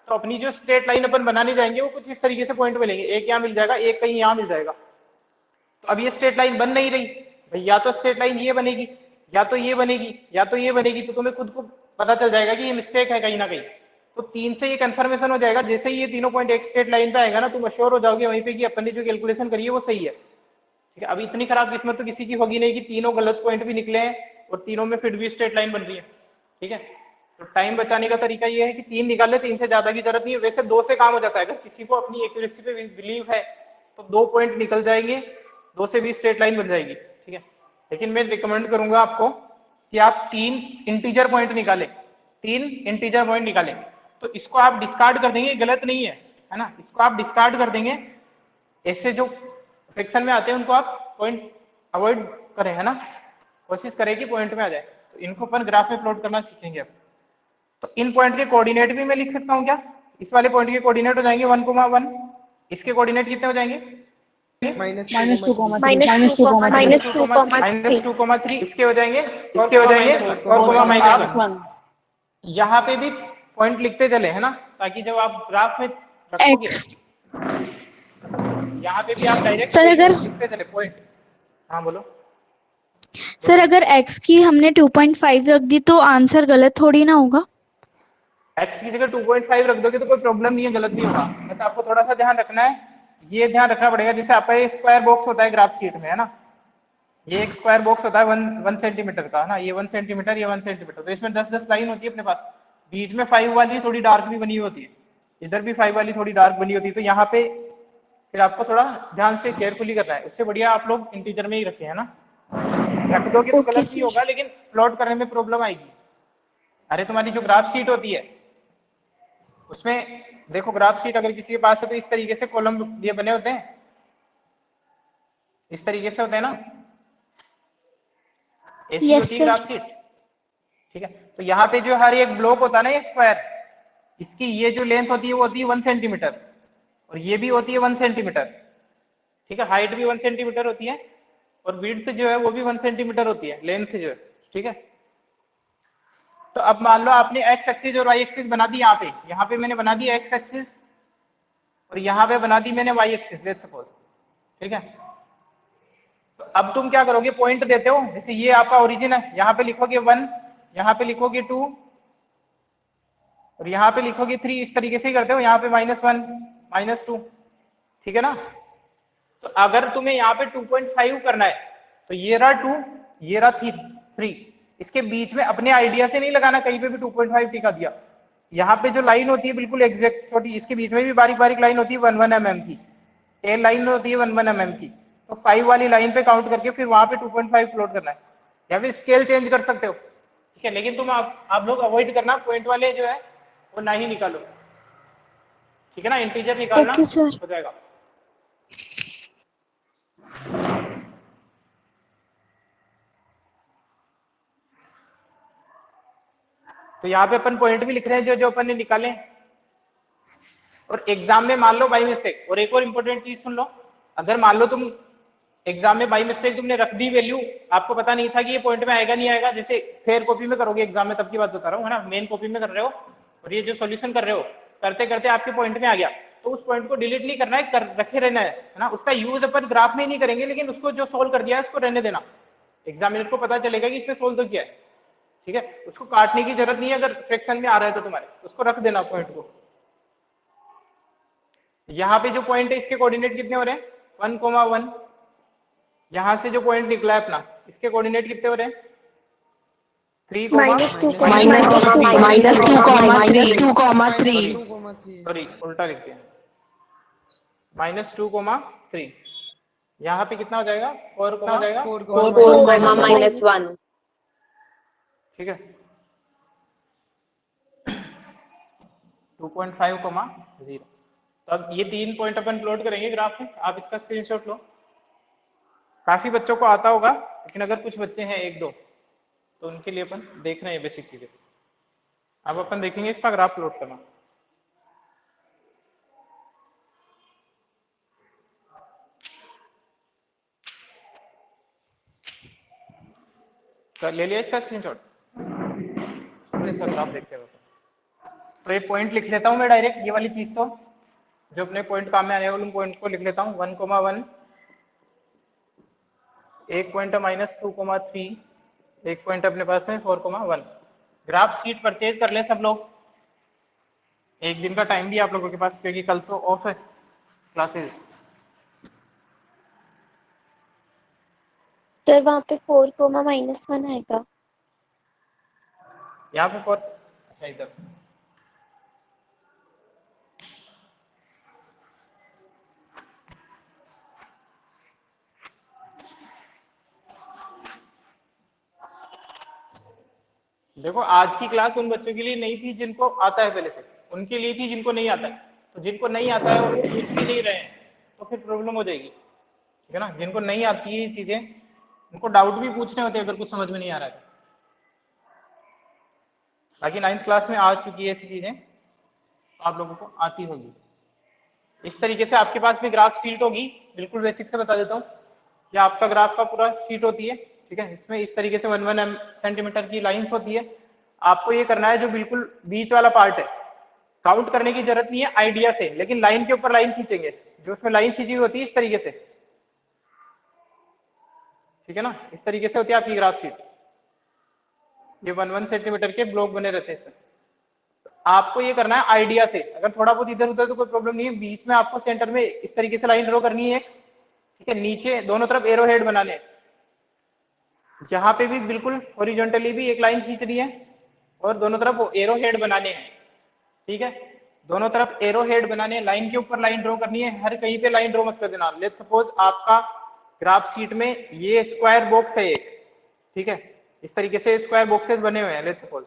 Speaker 2: तो अपनी जो स्ट्रेट लाइन अपन बनाने जाएंगे वो कुछ इस तरीके से पॉइंट मिलेंगे, एक यहाँ मिल जाएगा, एक कहीं यहाँ मिल जाएगा। तो अब ये स्ट्रेट लाइन बन नहीं रही भाई, या तो स्ट्रेट लाइन ये बनेगी, या तो ये बनेगी, या तो ये बनेगी, तो तुम्हें खुद को पता चल जाएगा कि ये मिस्टेक है कहीं ना कहीं। तो 3 से ये कंफर्मेशन हो जाएगा, जैसे ही ये तीनों पॉइंट एक स्ट्रेट लाइन पे आएगा ना, तुम अश्योर हो जाओगे वहीं पे कि अपन ने जो कैलकुलेशन करी है वो सही है। ठीक है, अब इतनी खराब किस्मत तो किसी की होगी नहीं कि तीनों गलत पॉइंट भी निकले हैं और तीनों में फिर भी स्ट्रेट लाइन बन रही है। ठीक है, तो टाइम बचाने का तरीका ये है कि 3 निकाले, 3 से ज्यादा की जरूरत नहीं है। वैसे 2 से काम हो जाता है, अगर किसी को अपनी एक्यूरेसी पे बिलीव है तो 2 पॉइंट निकल जाएंगे, 2 से भी स्ट्रेट लाइन बन जाएगी। ठीक है, लेकिन मैं रिकमेंड करूंगा आपको कि आप 3 इंटीजर पॉइंट निकालें, 3 इंटीजर पॉइंट निकालें। तो इसको आप डिस्कार्ड कर देंगे, गलत नहीं है ना, इसको आप डिस्कार्ड कर देंगे। ऐसे जो फ्रैक्शन में आते हैं उनको आप पॉइंट अवॉइड करें, है ना, कोशिश करें कि पॉइंट में आ जाए। तो इनको अपन ग्राफ में प्लॉट करना सीखेंगे अब। तो इन पॉइंट के कोऑर्डिनेट भी मैं लिख सकता हूँ क्या, इस वाले पॉइंट के कोऑर्डिनेट हो जाएंगे 1,1, इसके कोऑर्डिनेट कितने हो जाएंगे, -2,3, इसके हो जाएंगे, -4,-1। यहाँ पे भी पॉइंट लिखते चले, है ना, ताकि जब आप ग्राफ में रखोगे यहाँ पे भी आप डायरेक्ट
Speaker 5: सर अगर
Speaker 2: लिखते चले पॉइंट। हाँ बोलो
Speaker 5: सर, अगर x की हमने 2.5 रख दी तो आंसर गलत थोड़ी ना होगा।
Speaker 2: x की जगह 2.5 रख दोगे तो कोई प्रॉब्लम नहीं है, गलत नहीं होगा। बस आपको थोड़ा सा ध्यान रखना है, ये ध्यान रखना पड़ेगा, जैसे आपका ये स्क्वायर बॉक्स होता है ग्राफ शीट में, है ना, ये एक स्क्वायर बॉक्स होता है 1 सेंटीमीटर का, है ना, ये 1 सेंटीमीटर, ये 1 सेंटीमीटर, तो इसमें 10-10 लाइन होती है अपने पास। बीच में 5 वाली थोड़ी डार्क भी बनी होती है, इधर भी 5 वाली थोड़ी डार्क बनी होती है, तो यहाँ पे फिर आपको थोड़ा ध्यान से केयरफुली करना है। उससे बढ़िया आप लोग इंटीजर में ही रखें, है ना, रख दोगे तो गलत नहीं होगा, लेकिन प्लॉट करने में प्रॉब्लम आएगी। अरे तुम्हारी जो ग्राफ शीट होती है उसमें देखो, ग्राफ शीट अगर किसी के पास है तो इस तरीके से कॉलम ये बने होते हैं, इस तरीके से होते हैं ना, ऐसी
Speaker 5: Yes,
Speaker 2: होती है
Speaker 5: sir.
Speaker 2: Graph sheet. ठीक है, तो यहाँ पे जो हर एक ब्लॉक होता है ना, ये स्क्वायर, इसकी ये जो लेंथ होती है वो होती है 1 सेंटीमीटर, और ये भी होती है 1 सेंटीमीटर। ठीक है, हाइट भी 1 सेंटीमीटर होती है और विड्थ जो है वो भी 1 सेंटीमीटर होती है, लेंथ जो है। ठीक है, तो अब मान लो आपने एक्स एक्सिस और वाई एक्सिस बना दी, यहाँ पे मैंने बना दी एक्स एक्सिस और यहाँ पे बना दी मैंने वाई एक्सिस, लेट्स सपोज। ठीक है, तो अब तुम क्या करोगे, पॉइंट देते हो, जैसे ये आपका ओरिजिन है, यहाँ पे लिखोगे 1, यहाँ पे लिखोगे 2 और यहाँ पे लिखोगे 3, इस तरीके से ही करते हो, यहाँ पे -1 -2। ठीक है ना, तो अगर तुम्हें यहाँ पे 2.5 करना है तो ये रहा 2, ये रहा 3, इसके बीच में अपने आइडिया से नहीं लगाना, कहीं पे भी 2.5 टिका दिया। यहाँ पे जो लाइन होती है बिल्कुल एग्जैक्ट छोटी, इसके बीच में भी बारीक बारीक लाइन होती है 1 mm की, ए लाइन होती है 1 mm की, तो 5 वाली लाइन पे काउंट करके फिर वहां पे 2.5 प्लॉट करना है, या फिर स्केल चेंज कर सकते हो। ठीक है, लेकिन तुम आप लोग अवॉइड करना, पॉइंट वाले जो है वो ना ही निकालो। ठीक है ना, इंटीजर निकालना
Speaker 5: Okay, sir.
Speaker 2: हो जाएगा। तो यहाँ पे अपन पॉइंट भी लिख रहे हैं जो जो अपन ने निकाले। और एग्जाम में मान लो बाई मिस्टेक, और एक और इंपॉर्टेंट चीज सुन लो, अगर मान लो तुम एग्जाम में बाई मिस्टेक तुमने रख दी वैल्यू, आपको पता नहीं था कि ये पॉइंट में आएगा नहीं आएगा, जैसे फेयर कॉपी में करोगे एग्जाम में तब की बात बता रहा हूँ, है ना, मेन कॉपी में कर रहे हो और ये जो सॉल्यूशन कर रहे हो, करते करते आपके पॉइंट में आ गया, तो उस पॉइंट को डिलीट नहीं करना है, रखे रहना है ना। उसका यूज अपन ग्राफ में ही नहीं करेंगे, लेकिन उसको जो सोल्व कर दिया है उसको रहने देना, एग्जामिनर को पता चलेगा कि इसने सोल्व तो किया है, ठीक है। उसको काटने की जरूरत नहीं है, अगर फ्रैक्शन में आ रहा है तो तुम्हारे उसको रख देना पॉइंट को। यहाँ पे जो पॉइंट है इसके कोऑर्डिनेट कितने हो रहे हैं, 1,1। यहां से जो पॉइंट निकला है अपना, इसके कोऑर्डिनेट कितने हो रहे हैं, 3,
Speaker 1: -2,3
Speaker 2: सॉरी उल्टा लिख दिया, -2,3। यहाँ पे कितना हो जाएगा, 4 हो जाएगा,
Speaker 3: 4,
Speaker 6: -1।
Speaker 2: ठीक है, 2.5, 0। तो अब ये 3 पॉइंट अपन प्लॉट करेंगे ग्राफ में, आप इसका स्क्रीनशॉट लो। काफी बच्चों को आता होगा, लेकिन अगर कुछ बच्चे हैं 1-2 तो उनके लिए अपन देख रहे हैं बेसिक चीजें। अब अपन देखेंगे इसका ग्राफ प्लॉट करना। तो ले लिया इसका स्क्रीनशॉट, इसका ग्राफ देखते हैं। तो ये पॉइंट लिख लेता हूं मैं डायरेक्ट, ये वाली चीज तो जो अपने पॉइंट काम में आने वाले उन पॉइंट को लिख लेता हूँ। 1,1, एक पॉइंट है -2,3, एक पॉइंट अपने पास में 4,1। ग्राफ शीट परचेज कर ले सब लोग, एक दिन का टाइम भी आप लोगों के पास, क्योंकि कल तो ऑफ है क्लासेस।
Speaker 6: सर वहाँ पे 4,-1 आएगा।
Speaker 2: यहाँ पे 4, अच्छा इधर देखो, आज की क्लास उन बच्चों के लिए नहीं थी जिनको आता है पहले से, उनके लिए थी जिनको नहीं आता है। तो जिनको नहीं आता है और वो पूछ भी नहीं रहे हैं तो फिर प्रॉब्लम हो जाएगी, ठीक है ना। जिनको नहीं आती है ये चीजें, उनको डाउट भी पूछने होते हैं अगर कुछ समझ में नहीं आ रहा है। बाकी 9th क्लास में आ चुकी है ऐसी चीजें, तो आप लोगों को आती होगी। इस तरीके से आपके पास भी ग्राफ शीट होगी, बिल्कुल बेसिक से बता देता हूँ। ये आपका ग्राफ का पूरा शीट होती है, ठीक है। इसमें इस तरीके से 1 सेंटीमीटर की लाइंस होती है। आपको ये करना है जो बिल्कुल बीच वाला पार्ट है, काउंट करने की जरूरत नहीं है आइडिया से, लेकिन लाइन के ऊपर लाइन खींचेंगे, जो उसमें लाइन खींची हुई होती है इस तरीके से, ठीक है ना। इस तरीके से होती है आपकी ग्राफ शीट। ये 1 सेंटीमीटर के ब्लॉक बने रहते हैं इसमें। आपको ये करना है आइडिया से, अगर थोड़ा बहुत इधर उधर तो कोई प्रॉब्लम नहीं है। बीच में आपको सेंटर में इस तरीके से लाइन ड्रॉ करनी है, ठीक है। नीचे दोनों तरफ एरो हेड बनाने हैं, जहां पे भी बिल्कुल हॉरिजॉन्टली भी एक लाइन खींचनी है और दोनों तरफ एरो हेड बनाने हैं, ठीक है। दोनों तरफ एरो हेड बनाने, लाइन के ऊपर लाइन ड्रॉ करनी है, हर कहीं पे लाइन ड्रॉ मत कर देना। लेट्स सपोज आपका ग्राफ शीट में ये स्क्वायर बॉक्स है एक, ठीक है। इस तरीके से स्क्वायर बॉक्सेस बने हुए हैं लेट्स सपोज,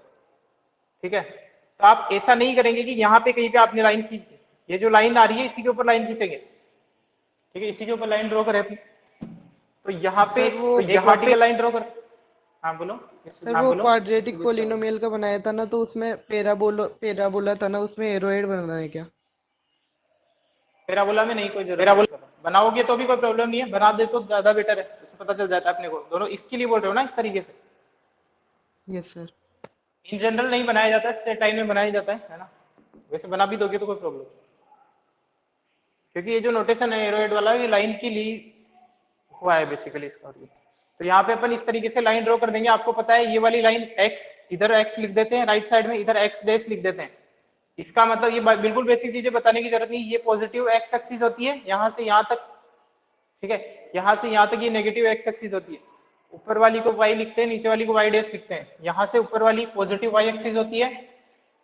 Speaker 2: ठीक है। तो आप ऐसा नहीं करेंगे कि यहाँ पे कहीं पे आपने लाइन खींच, ये जो लाइन आ रही है इसी के ऊपर लाइन खींचेंगे, ठीक है। इसी के ऊपर लाइन ड्रॉ करें अपनी। तो यहाँ पे एक वर्टिकल लाइन ड्रॉ कर, हाँ बोलो
Speaker 3: सर वो क्वाड्रेटिक पोलिनोमियल का बनाया था ना, तो उसमें पैराबोला था ना, उसमें एरोहेड बनना है क्या?
Speaker 2: पैराबोला में नहीं कोई जरूरत, पैराबोला बनाओगे तो भी कोई प्रॉब्लम नहीं है, बना दे तो ज्यादा बेटर है, उससे पता चल जाता है अपने को। दोनों इसके लिए बोल रहे हो ना इस तरीके से?
Speaker 3: Yes sir.
Speaker 2: इन जनरल नहीं बनाया जाता, स्ट्रेट लाइन में बनाया जाता है ना। वैसे बना भी दोगे तो कोई प्रॉब्लम, क्योंकि ये जो नोटेशन है एरोहेड वाला, ये लाइन के लिए हुआ है बेसिकली इसका। तो यहाँ पे अपन इस तरीके से लाइन ड्रॉ कर देंगे। आपको पता है ये वाली लाइन x, इधर x लिख देते हैं राइट साइड में, इधर x डैश लिख देते हैं। इसका मतलब ये बिल्कुल बेसिक चीजें बताने की जरूरत नहीं। ये पॉजिटिव x एक्सिस होती है यहाँ से यहाँ तक, ठीक है। यहाँ से यहाँ तक ये नेगेटिव x एक्सिस होती है। ऊपर वाली को y लिखते हैं, नीचे वाली को y डैश लिखते हैं। यहाँ से ऊपर वाली पॉजिटिव y एक्सिस होती है।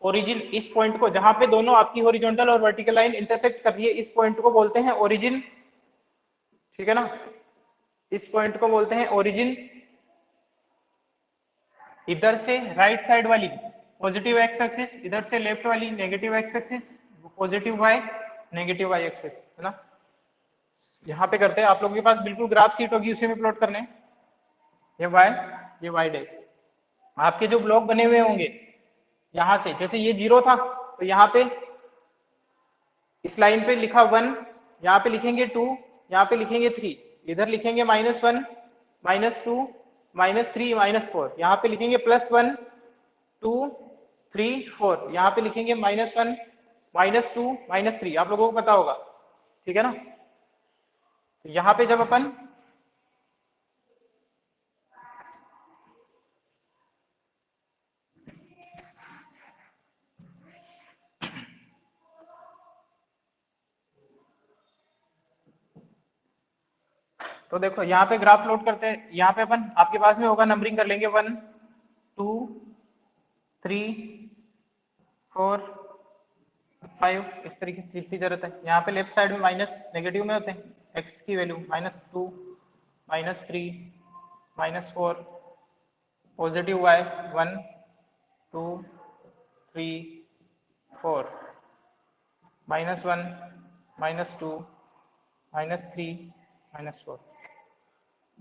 Speaker 2: ओरिजिन, इस पॉइंट को जहां पे दोनों आपकी हॉरिजॉन्टल और वर्टिकल लाइन इंटरसेक्ट कर रही है, इस पॉइंट को बोलते हैं ओरिजिन, ठीक है ना। इस पॉइंट को बोलते हैं ओरिजिन। इधर से राइट साइड वाली पॉजिटिव x एक्सिस, इधर से लेफ्ट वाली negative x axis, positive y negative y axis, है ना। यहाँ पे करते हैं, आप लोगों के पास बिल्कुल ग्राफ शीट होगी, उसी में प्लॉट करने हैं। ये y डैश, आपके जो ब्लॉक बने हुए होंगे यहाँ से जैसे ये 0 था तो यहाँ पे इस लाइन पे लिखा 1, यहाँ पे लिखेंगे 2, यहाँ पे लिखेंगे 3, इधर लिखेंगे -1, -2, -3, -4, यहाँ पे लिखेंगे +1, 2, 3, 4, यहाँ पे लिखेंगे -1, -2, -3, आप लोगों को पता होगा, ठीक है ना। तो यहाँ पे जब अपन तो देखो यहाँ पे ग्राफ प्लॉट करते हैं, यहाँ पे अपन आपके पास में होगा, नंबरिंग कर लेंगे 1, 2, 3, 4, 5, इस तरीके से की जरूरत है। यहाँ पे लेफ्ट साइड में माइनस नेगेटिव में होते हैं, x की value -2, -3, -4, positive y 1, 2, 3, 4, -1, -2, -3, -4।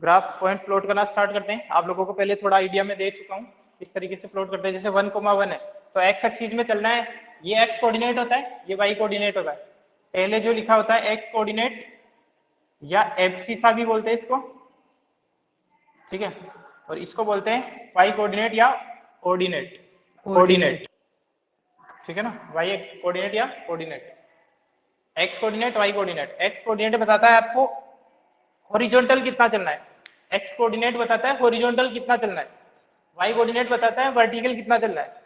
Speaker 2: Graph point plot करना स्टार्ट करते हैं। आप लोगों को पहले थोड़ा आइडिया में दे चुका हूँ इस तरीके से प्लॉट करते हैं। जैसे 1,1 है तो x एक्सिस में चलना है, ये x कोऑर्डिनेट होता है, ये y कोऑर्डिनेट होता है। पहले जो लिखा होता है x कोऑर्डिनेट या एब्सिसा भी बोलते हैं इसको, ठीक है, और इसको बोलते हैं y कोऑर्डिनेट या ऑर्डिनेट, कोऑर्डिनेट, ठीक है ना, y कोऑर्डिनेट या coordinate, x coordinate, y coordinate. x coordinate बताता है आपको हॉरिजॉन्टल कितना चलना है, x कोऑर्डिनेट बताता है हॉरिजॉन्टल कितना चलना है, y कोऑर्डिनेट बताता है वर्टिकल कितना चलना है,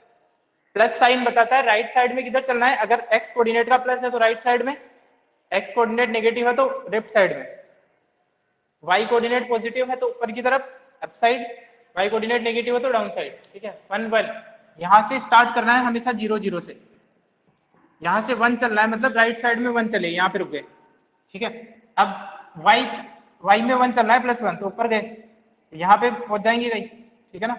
Speaker 2: प्लस साइन बताता है राइट साइड में किधर चलना है। अगर x कोऑर्डिनेट का प्लस है तो राइट साइड में, x कोऑर्डिनेट नेगेटिव है तो लेफ्ट साइड में, y कोऑर्डिनेट पॉजिटिव है तो ऊपर की तरफ up side, y coordinate negative है तो डाउन साइड, ठीक है। 1, 1 यहाँ से स्टार्ट करना है हमेशा 0, 0 से, यहाँ से 1 चलना है, मतलब राइट साइड में 1 चले, यहाँ पे रुक गए, ठीक है। अब y में 1 चलना है +1 तो ऊपर गए, यहाँ पे पहुंच जाएंगे कहीं, ठीक है ना।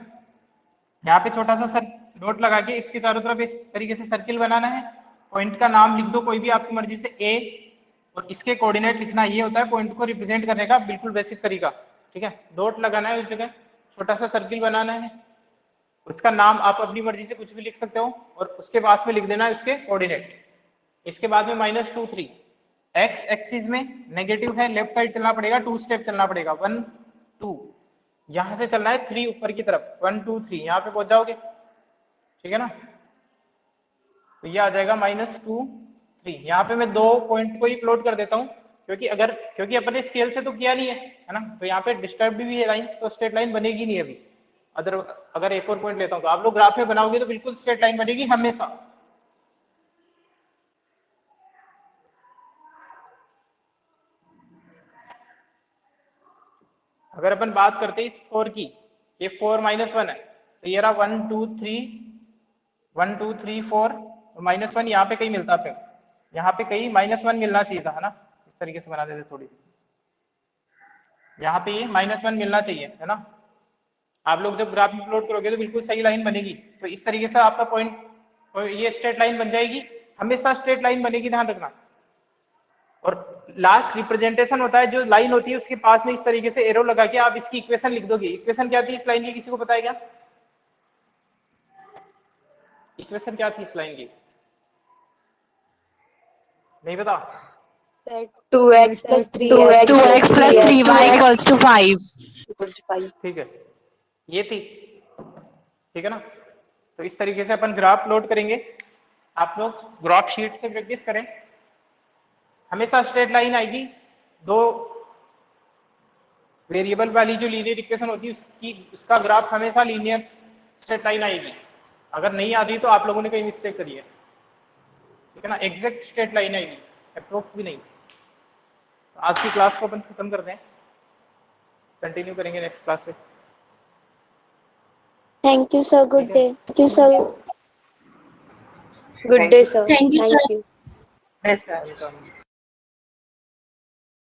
Speaker 2: यहाँ पे छोटा सा डॉट लगा के इसके चारों तरफ इस तरीके से सर्किल बनाना है। पॉइंट का नाम लिख दो कोई भी आपकी मर्जी से, A, और इसके कोऑर्डिनेट लिखना, ये होता है पॉइंट को रिप्रेजेंट करने का बिल्कुल बेसिक तरीका, ठीक है। डॉट लगाना है उस जगह, छोटा सा सर्किल बनाना है, उसका नाम आप अपनी मर्जी से कुछ भी लिख सकते हो, और उसके पास में लिख देना है उसके कोऑर्डिनेट। इसके बाद में -2, 3, x एक्सिस में नेगेटिव है, लेफ्ट साइड चलना पड़ेगा, 2 स्टेप चलना पड़ेगा, 1, 2, यहां से चलना है 3 ऊपर की तरफ, 1, 2, 3, यहाँ पे पहुंच जाओगे, ठीक है ना। तो ये आ जाएगा -2, 3। यहाँ पे मैं 2 पॉइंट को ही प्लॉट कर देता हूँ, क्योंकि अपने स्केल से तो किया नहीं है ना, तो यहाँ पे डिस्टर्ब भी है लाइंस, तो स्ट्रेट लाइन बनेगी नहीं अभी। अगर एक और पॉइंट लेता हूँ तो आप लोग ग्राफ में बनाओगे तो बिल्कुल स्ट्रेट लाइन बनेगी हमेशा। अगर अपन बात करते हैं इस 4 की, ये 4 -1 है, तो ये रहा 1, 2, 3, 1, 2, 3, 4, -1 यहाँ पे कहीं मिलता, फिर यहाँ पे कहीं -1 मिलना चाहिए था, है ना। इस तरीके से बना देते थोड़ी, यहाँ पे ये -1 मिलना चाहिए, है ना। आप लोग जब ग्राफ में प्लॉट करोगे तो बिल्कुल सही लाइन बनेगी। तो इस तरीके से आपका पॉइंट, ये स्ट्रेट लाइन बन जाएगी, हमेशा स्ट्रेट लाइन बनेगी, ध्यान रखना। और लास्ट रिप्रेजेंटेशन होता है, जो लाइन होती है उसके पास में इस तरीके से एरो लगा के आप इसकी इक्वेशन लिख दोगे। इक्वेशन क्या थी इस लाइन की, किसी को पता है क्या? इक्वेशन क्या थी इस लाइन की? नहीं पता?
Speaker 6: 2x plus 3y
Speaker 1: 2x plus 3y equals to 5.
Speaker 2: ठीक है, ये थी, ठीक है ना। तो इस तरीके से अपन ग्राफ प्लॉट करेंगे। आप लोग ग्राफ शीट से प्रैक्टिस करें, हमेशा स्ट्रेट लाइन आएगी। 2 वेरिएबल वाली जो लीनियर इक्वेशन होती है उसका ग्राफ हमेशा लीनियर स्ट्रेट लाइन आएगी। अगर नहीं आती तो आप लोगों ने कहीं मिस्टेक करी है, ठीक है ना। एग्जैक्ट स्ट्रेट लाइन आएगी, अप्रोक्स भी नहीं। तो आज की क्लास को अपन खत्म करते हैं, कंटिन्यू करेंगे नेक्स्ट क्लास से।
Speaker 6: Thank you, sir. Good day. Thank you, sir. Good day, sir.
Speaker 5: Thank you, sir.
Speaker 6: you.
Speaker 1: Yes, sir.
Speaker 2: Welcome.